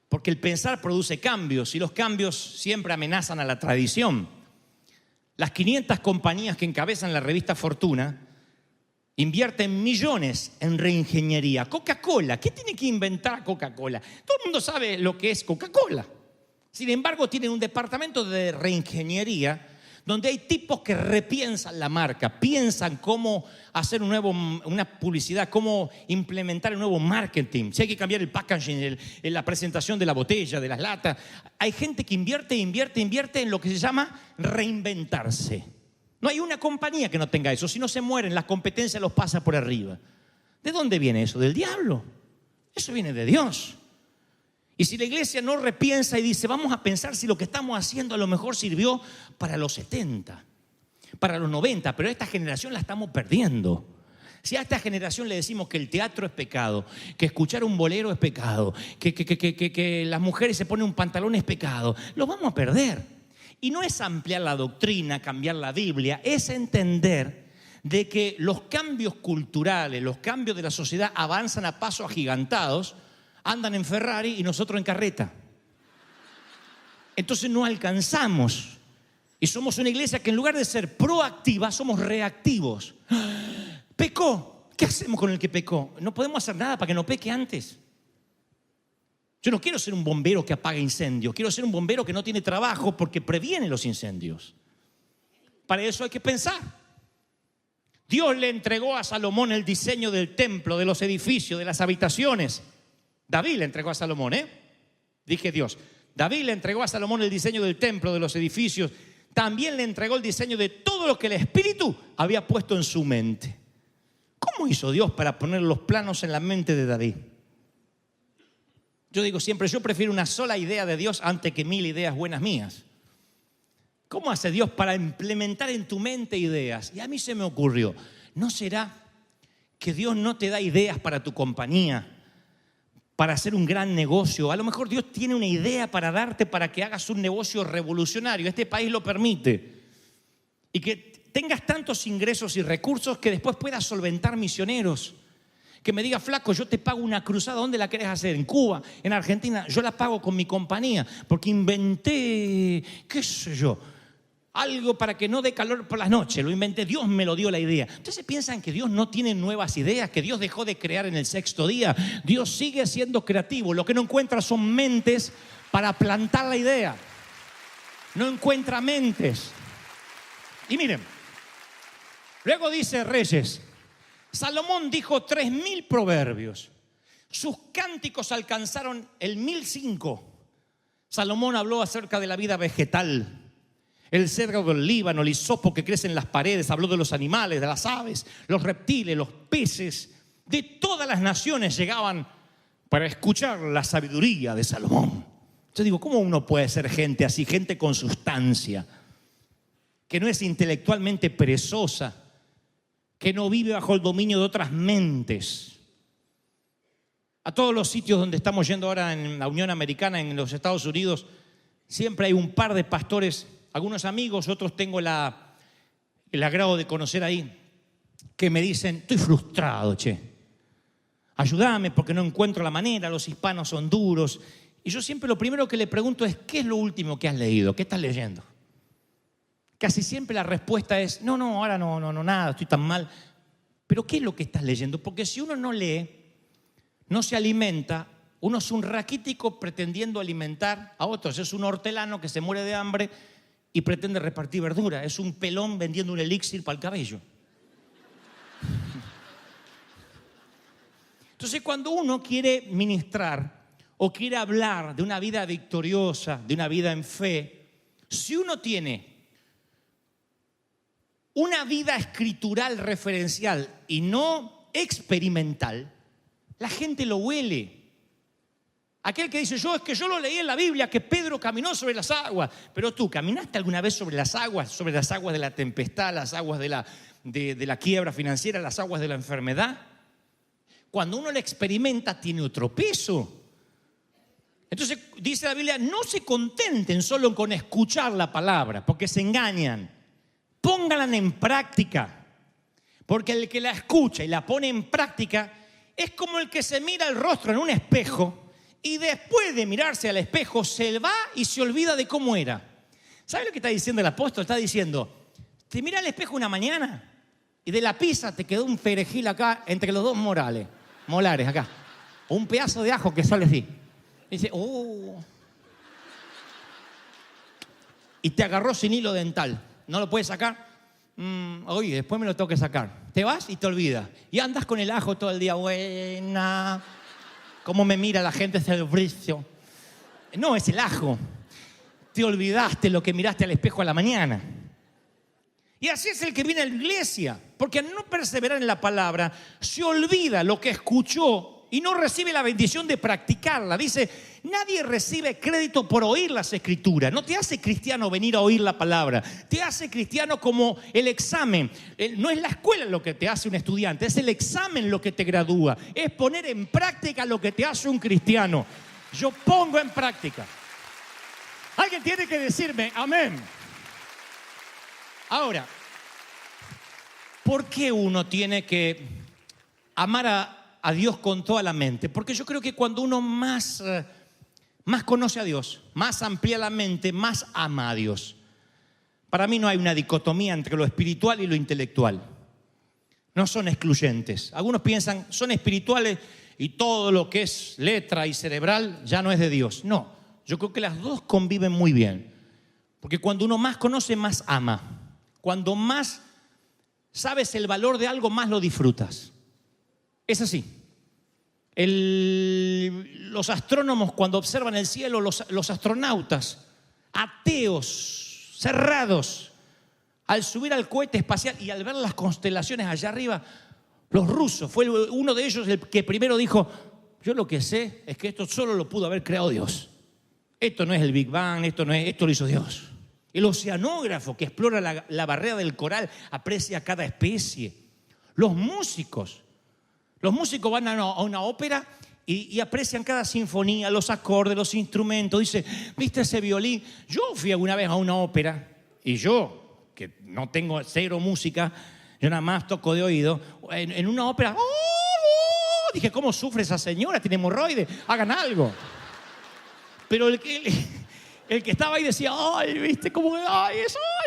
porque el pensar produce cambios y los cambios siempre amenazan a la tradición. Las 500 compañías que encabezan la revista Fortuna invierten millones en reingeniería. Coca-Cola, ¿qué tiene que inventar Coca-Cola? Todo el mundo sabe lo que es Coca-Cola. Sin embargo, tienen un departamento de reingeniería donde hay tipos que repiensan la marca, piensan cómo hacer una publicidad, cómo implementar un nuevo marketing. Si hay que cambiar el packaging, la presentación de la botella, de las latas. Hay gente que invierte en lo que se llama reinventarse. No hay una compañía que no tenga eso. Si no se mueren, la competencia los pasa por arriba. ¿De dónde viene eso? Del diablo. Eso viene de Dios. Y si la iglesia no repiensa y dice, vamos a pensar si lo que estamos haciendo a lo mejor sirvió para los 70, para los 90, pero esta generación la estamos perdiendo. Si a esta generación le decimos que el teatro es pecado, que escuchar un bolero es pecado, que las mujeres se ponen un pantalón es pecado, los vamos a perder. Y no es ampliar la doctrina, cambiar la Biblia, es entender de que los cambios culturales, los cambios de la sociedad avanzan a pasos agigantados, andan en Ferrari y nosotros en carreta. Entonces no alcanzamos. Y somos una iglesia que en lugar de ser proactiva, somos reactivos. Pecó. ¿Qué hacemos con el que pecó? No podemos hacer nada para que no peque antes. Yo no quiero ser un bombero que apaga incendios. Quiero ser un bombero que no tiene trabajo porque previene los incendios. Para eso hay que pensar. Dios le entregó a Salomón el diseño del templo, de los edificios, de las habitaciones. David le entregó a Salomón, Dije Dios. David le entregó a Salomón el diseño del templo, de los edificios. También le entregó el diseño de todo lo que el Espíritu había puesto en su mente. ¿Cómo hizo Dios para poner los planos en la mente de David? Yo digo siempre, yo prefiero una sola idea de Dios antes que 1000 ideas buenas mías. ¿Cómo hace Dios para implementar en tu mente ideas? Y a mí se me ocurrió, ¿no será que Dios no te da ideas para tu compañía, para hacer un gran negocio? A lo mejor Dios tiene una idea para darte para que hagas un negocio revolucionario. Este país lo permite. Y que tengas tantos ingresos y recursos que después puedas solventar misioneros. Que me diga, flaco, yo te pago una cruzada. ¿Dónde la querés hacer? ¿En Cuba? ¿En Argentina? Yo la pago con mi compañía. Porque inventé, qué sé yo, algo para que no dé calor por las noches. Lo inventé, Dios me lo dio la idea. Entonces piensan que Dios no tiene nuevas ideas, que Dios dejó de crear en el 6º día. Dios sigue siendo creativo. Lo que no encuentra son mentes para plantar la idea. No encuentra mentes. Y miren, luego dice Reyes, Salomón dijo 3000 proverbios. Sus cánticos alcanzaron el 1005. Salomón habló acerca de la vida vegetal, el cedro del Líbano, el hisopo que crece en las paredes. Habló de los animales, de las aves, los reptiles, los peces. De todas las naciones llegaban para escuchar la sabiduría de Salomón. Yo digo, ¿cómo uno puede ser gente así? Gente con sustancia, que no es intelectualmente perezosa, que no vive bajo el dominio de otras mentes. A todos los sitios donde estamos yendo ahora en la Unión Americana, en los Estados Unidos, siempre hay un par de pastores, algunos amigos, otros tengo el agrado de conocer ahí, que me dicen, estoy frustrado, ayúdame porque no encuentro la manera, los hispanos son duros. Y yo siempre lo primero que le pregunto es, ¿qué es lo último que has leído? ¿Qué estás leyendo? Casi siempre la respuesta es, no, ahora no, nada, estoy tan mal. Pero ¿qué es lo que estás leyendo? Porque si uno no lee, no se alimenta, uno es un raquítico pretendiendo alimentar a otros. Es un hortelano que se muere de hambre y pretende repartir verdura. Es un pelón vendiendo un elixir para el cabello. Entonces, cuando uno quiere ministrar o quiere hablar de una vida victoriosa, de una vida en fe, si uno tiene una vida escritural referencial y no experimental, la gente lo huele. Aquel que dice, yo lo leí en la Biblia, que Pedro caminó sobre las aguas. Pero tú, ¿caminaste alguna vez sobre las aguas de la tempestad, las aguas de la quiebra financiera, las aguas de la enfermedad? Cuando uno lo experimenta, tiene otro peso. Entonces, dice la Biblia, no se contenten solo con escuchar la palabra, porque se engañan. Pónganla en práctica. Porque el que la escucha y la pone en práctica es como el que se mira el rostro en un espejo y después de mirarse al espejo se va y se olvida de cómo era. ¿Sabe lo que está diciendo el apóstol? Está diciendo, te mira al espejo una mañana y de la pizza te quedó un perejil acá entre los dos molares acá. O un pedazo de ajo que sale así. Y dice, y te agarró sin hilo dental. ¿No lo puedes sacar? Oye, después me lo tengo que sacar. Te vas y te olvidas. Y andas con el ajo todo el día. Buena. ¿Cómo me mira la gente? Es el brillo. No, es el ajo. Te olvidaste lo que miraste al espejo a la mañana. Y así es el que viene a la iglesia. Porque al no perseverar en la palabra, se olvida lo que escuchó y no recibe la bendición de practicarla. Dice, nadie recibe crédito por oír las escrituras. No te hace cristiano venir a oír la palabra. Te hace cristiano como el examen. No es la escuela lo que te hace un estudiante, es el examen lo que te gradúa. Es poner en práctica lo que te hace un cristiano. Yo pongo en práctica. Alguien tiene que decirme, amén. Ahora, ¿por qué uno tiene que amar a Dios con toda la mente? Porque yo creo que cuando uno más conoce a Dios, más amplía la mente, más ama a Dios. Para mí no hay una dicotomía entre lo espiritual y lo intelectual. No son excluyentes. Algunos piensan, son espirituales y todo lo que es letra y cerebral ya no es de Dios. No, yo creo que las dos conviven muy bien. Porque cuando uno más conoce, más ama. Cuando más sabes el valor de algo, más lo disfrutas. Es así. Los astrónomos cuando observan el cielo, los astronautas, ateos, cerrados, al subir al cohete espacial y al ver las constelaciones allá arriba, los rusos, fue uno de ellos el que primero dijo, yo lo que sé es que esto solo lo pudo haber creado Dios. Esto no es el Big Bang, esto lo hizo Dios. El oceanógrafo que explora la barrera del coral aprecia cada especie. Los músicos van a una ópera y aprecian cada sinfonía, los acordes, los instrumentos. Dice, ¿viste ese violín? Yo fui alguna vez a una ópera y yo, que no tengo cero música, yo nada más toco de oído, en una ópera, dije, ¿cómo sufre esa señora? Tiene hemorroides, hagan algo. Pero el que estaba ahí decía, ay, ¿viste cómo? Ay,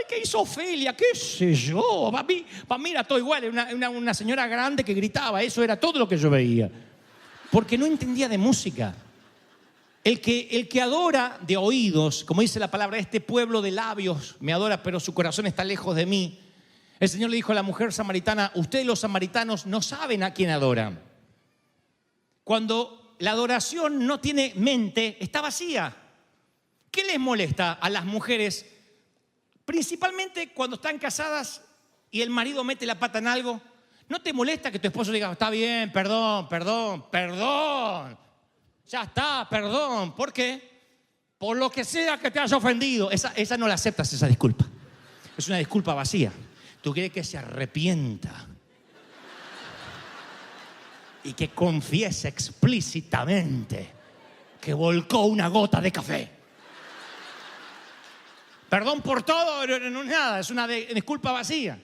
¿qué hizo Ofelia? ¿Qué sé yo? Para mí era todo igual, una señora grande que gritaba, eso era todo lo que yo veía. Porque no entendía de música. El que adora de oídos, como dice la palabra, este pueblo de labios me adora, pero su corazón está lejos de mí. El Señor le dijo a la mujer samaritana, ustedes los samaritanos no saben a quién adoran. Cuando la adoración no tiene mente, está vacía. ¿Qué les molesta a las mujeres? Principalmente cuando están casadas y el marido mete la pata en algo. ¿No te molesta que tu esposo diga, está bien, perdón? Ya está, perdón. ¿Por qué? Por lo que sea que te haya ofendido. Esa no la aceptas, esa disculpa. Es una disculpa vacía. Tú quieres que se arrepienta y que confiese explícitamente que volcó una gota de café. Perdón por todo, no es nada, es una disculpa vacía.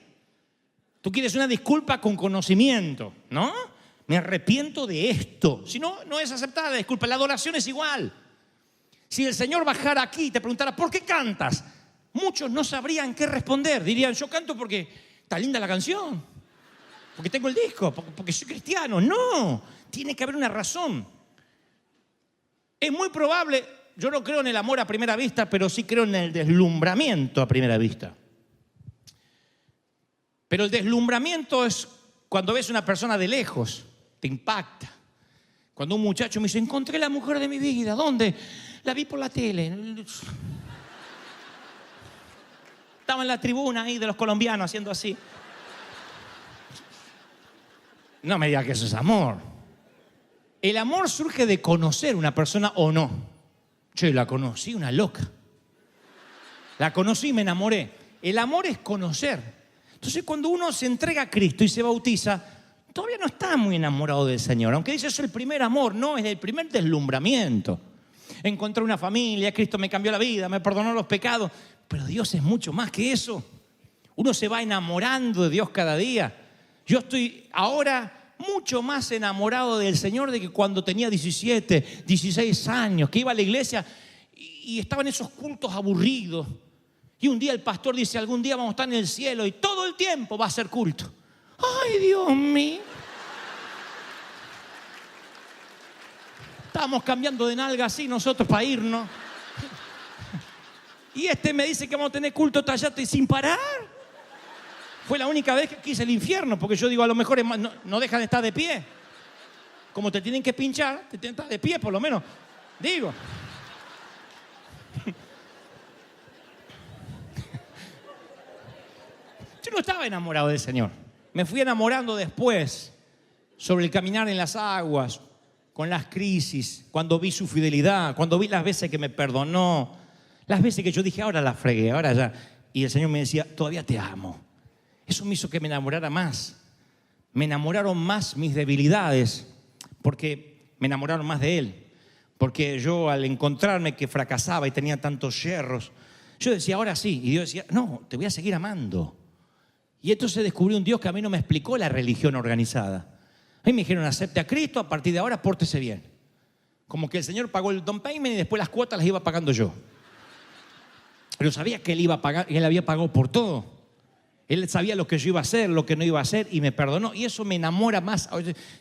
Tú quieres una disculpa con conocimiento, ¿no? Me arrepiento de esto. Si no, no es aceptada la disculpa. La adoración es igual. Si el Señor bajara aquí y te preguntara, ¿por qué cantas? Muchos no sabrían qué responder. Dirían, yo canto porque está linda la canción, porque tengo el disco, porque soy cristiano. No, tiene que haber una razón. Es muy probable, yo no creo en el amor a primera vista, pero sí creo en el deslumbramiento a primera vista. Pero el deslumbramiento es cuando ves a una persona de lejos, te impacta. Cuando un muchacho me dice, encontré la mujer de mi vida, ¿dónde? La vi por la tele. Estaba en la tribuna ahí de los colombianos haciendo así. No me digas que eso es amor. El amor surge de conocer una persona o no. Che, la conocí, una loca. La conocí y me enamoré. El amor es conocer. Entonces, cuando uno se entrega a Cristo y se bautiza, todavía no está muy enamorado del Señor. Aunque dice, eso es el primer amor. No, es el primer deslumbramiento. Encontré una familia, Cristo me cambió la vida, me perdonó los pecados. Pero Dios es mucho más que eso. Uno se va enamorando de Dios cada día. Yo estoy ahora mucho más enamorado del Señor de que cuando tenía 17, 16 años, que iba a la iglesia y estaba en esos cultos aburridos. Y un día el pastor dice, algún día vamos a estar en el cielo y todo el tiempo va a ser culto. ¡Ay, Dios mío! Estábamos cambiando de nalga así nosotros para irnos. Y me dice que vamos a tener culto tallate sin parar. Fue la única vez que quise el infierno, porque yo digo, a lo mejor no dejan de estar de pie. Como te tienen que pinchar, te tienen que estar de pie por lo menos. Digo. Yo no estaba enamorado del Señor. Me fui enamorando después, sobre el caminar en las aguas, con las crisis, cuando vi su fidelidad, cuando vi las veces que me perdonó, las veces que yo dije, ahora la fregué, ahora ya. Y el Señor me decía, todavía te amo. Eso me hizo que me enamorara más. Me enamoraron más mis debilidades, porque me enamoraron más de Él. Porque yo, al encontrarme que fracasaba y tenía tantos yerros, yo decía, ahora sí. Y Dios decía, no, te voy a seguir amando. Y entonces descubrí un Dios que a mí no me explicó la religión organizada. A mí me dijeron, acepte a Cristo, a partir de ahora pórtese bien. Como que el Señor pagó el down payment y después las cuotas las iba pagando yo. Pero sabía que Él iba a pagar, Él había pagado por todo. Él sabía lo que yo iba a hacer, lo que no iba a hacer, y me perdonó. Y eso me enamora más.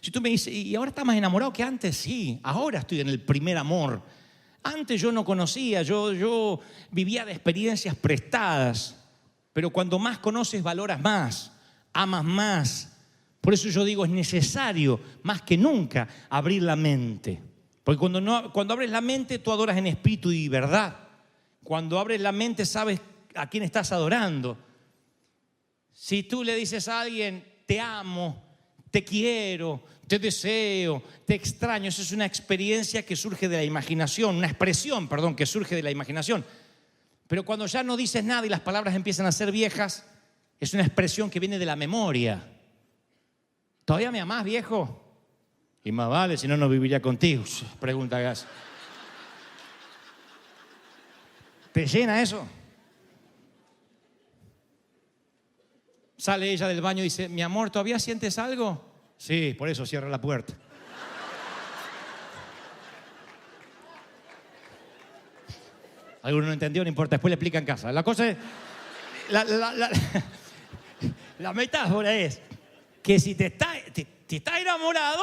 Si tú me dices, ¿y ahora estás más enamorado que antes? Sí, ahora estoy en el primer amor. Antes yo no conocía, yo vivía de experiencias prestadas. Pero cuando más conoces, valoras más, amas más. Por eso yo digo, es necesario, más que nunca, abrir la mente. Porque cuando abres la mente, tú adoras en espíritu y verdad. Cuando abres la mente, sabes a quién estás adorando. Si tú le dices a alguien, te amo, te quiero, te deseo, te extraño, eso es una experiencia que surge de la imaginación, una expresión, perdón, que surge de la imaginación. Pero cuando ya no dices nada y las palabras empiezan a ser viejas, es una expresión que viene de la memoria. ¿Todavía me amás, viejo? Y más vale, si no, no viviría contigo. Pregunta Gas. ¿Te llena eso? Sale ella del baño y dice, mi amor, ¿todavía sientes algo? Sí, por eso cierra la puerta. Alguno no entendió, no importa, después le explica en casa. La cosa es, la metáfora es que si te estás enamorado,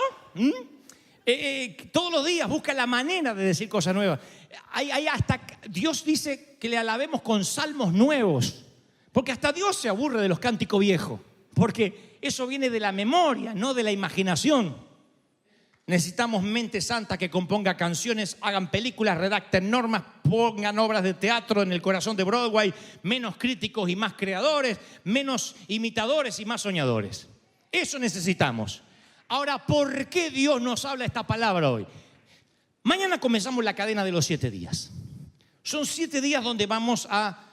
todos los días busca la manera de decir cosas nuevas. Hasta Dios dice que le alabemos con salmos nuevos, porque hasta Dios se aburre de los cánticos viejos, porque eso viene de la memoria, no de la imaginación. Necesitamos mente santa que componga canciones, hagan películas, redacten normas, pongan obras de teatro en el corazón de Broadway, menos críticos y más creadores, menos imitadores y más soñadores. Eso necesitamos. Ahora, ¿por qué Dios nos habla esta palabra hoy? Mañana comenzamos la cadena de los 7 días. Son 7 días donde vamos a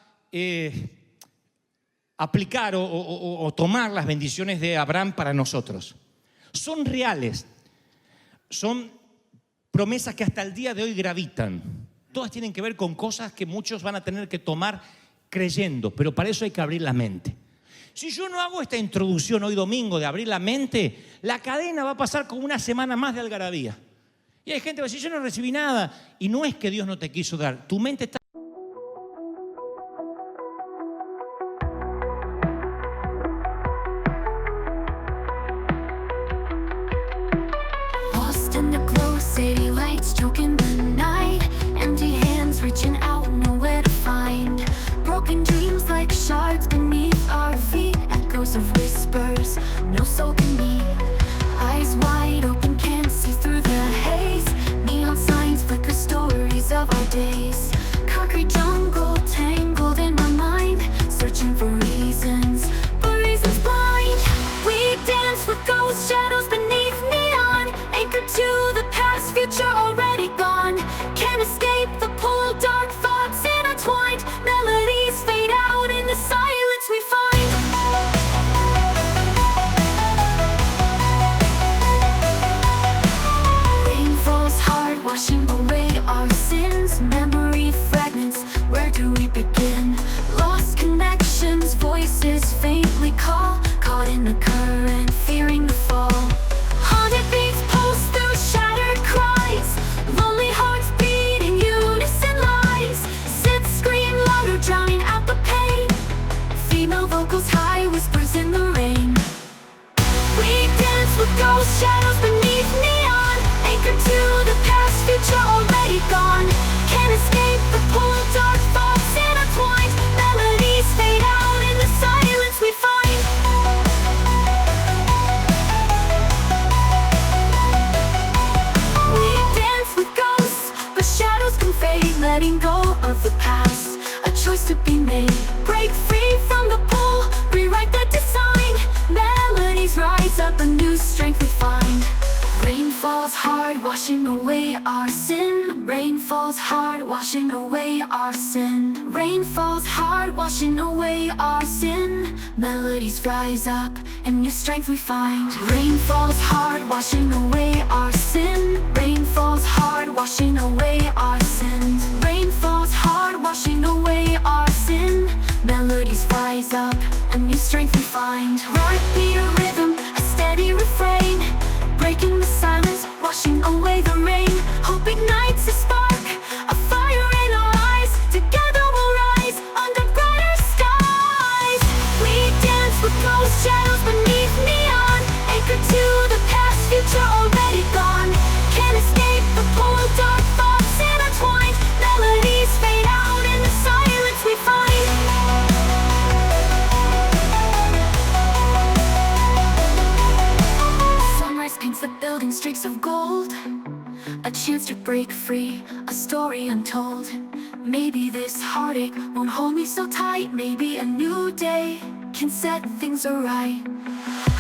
aplicar o tomar las bendiciones de Abraham para nosotros. Son reales. Son promesas que hasta el día de hoy gravitan. Todas tienen que ver con cosas que muchos van a tener que tomar creyendo, pero para eso hay que abrir la mente. Si yo no hago esta introducción hoy domingo de abrir la mente, la cadena va a pasar como una semana más de algarabía. Y hay gente que va a decir, yo no recibí nada. Y no es que Dios no te quiso dar. Tu mente está... Lost in the glow, city lights choking the night. Empty hands whispers, no soul can be. Eyes wide open, can't see through the haze. Neon signs flicker stories of our days. Concrete jungle tangled in my mind, searching for reasons, but reasons blind. We dance with ghost shadows beneath neon, anchored to the past, future already gone. Can't escape the pull, dark thoughts intertwined. Melodies fade out in the silence we find. Rain falls hard, washing away our sins. Memory fragments, where do we begin? Lost connections, voices faintly call, caught in the current, fearing the fall. Haunted beats pulse through shattered cries, lonely hearts beat in unison lies. Sid scream louder, drowning out the pain. Female vocals high, whispers in the rain. We dance with ghost shadows beneath neon, anchored to the past, future already gone. Can't escape the pull, dark thoughts intertwined. Melodies fade out in the silence we find. We dance with ghosts, but shadows can fade. Letting go of the past, a choice to be made. Break free from the pull, rewrite the design. Melodies rise up, a new strength we find. Rain falls hard, washing away our sin. Rain falls hard, washing away our sin. Rain falls hard, washing away our sin. Melodies rise up, and new strength we find. Rain falls hard, washing away our sin. Rain falls hard, washing away our sin. Rain falls hard, washing away our sin. Melodies rise up, a new strength we find. Heartbeat, a rhythm, a steady refrain, breaking the silence, washing away the rain. Hope ignites a spark, a fire in our eyes. Together we'll rise under brighter skies. We dance with ghost shadows beneath neon, anchored to the past, future already gone. Can't escape the pull, dark thoughts intertwined. Melodies fade out in the silence we find. Sunrise paints the building streaks of gold, a chance to break free, a story untold. Maybe this heartache won't hold me so tight. Maybe a new day can set things right.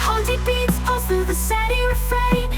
Haunted beats pulse through the steady refrain,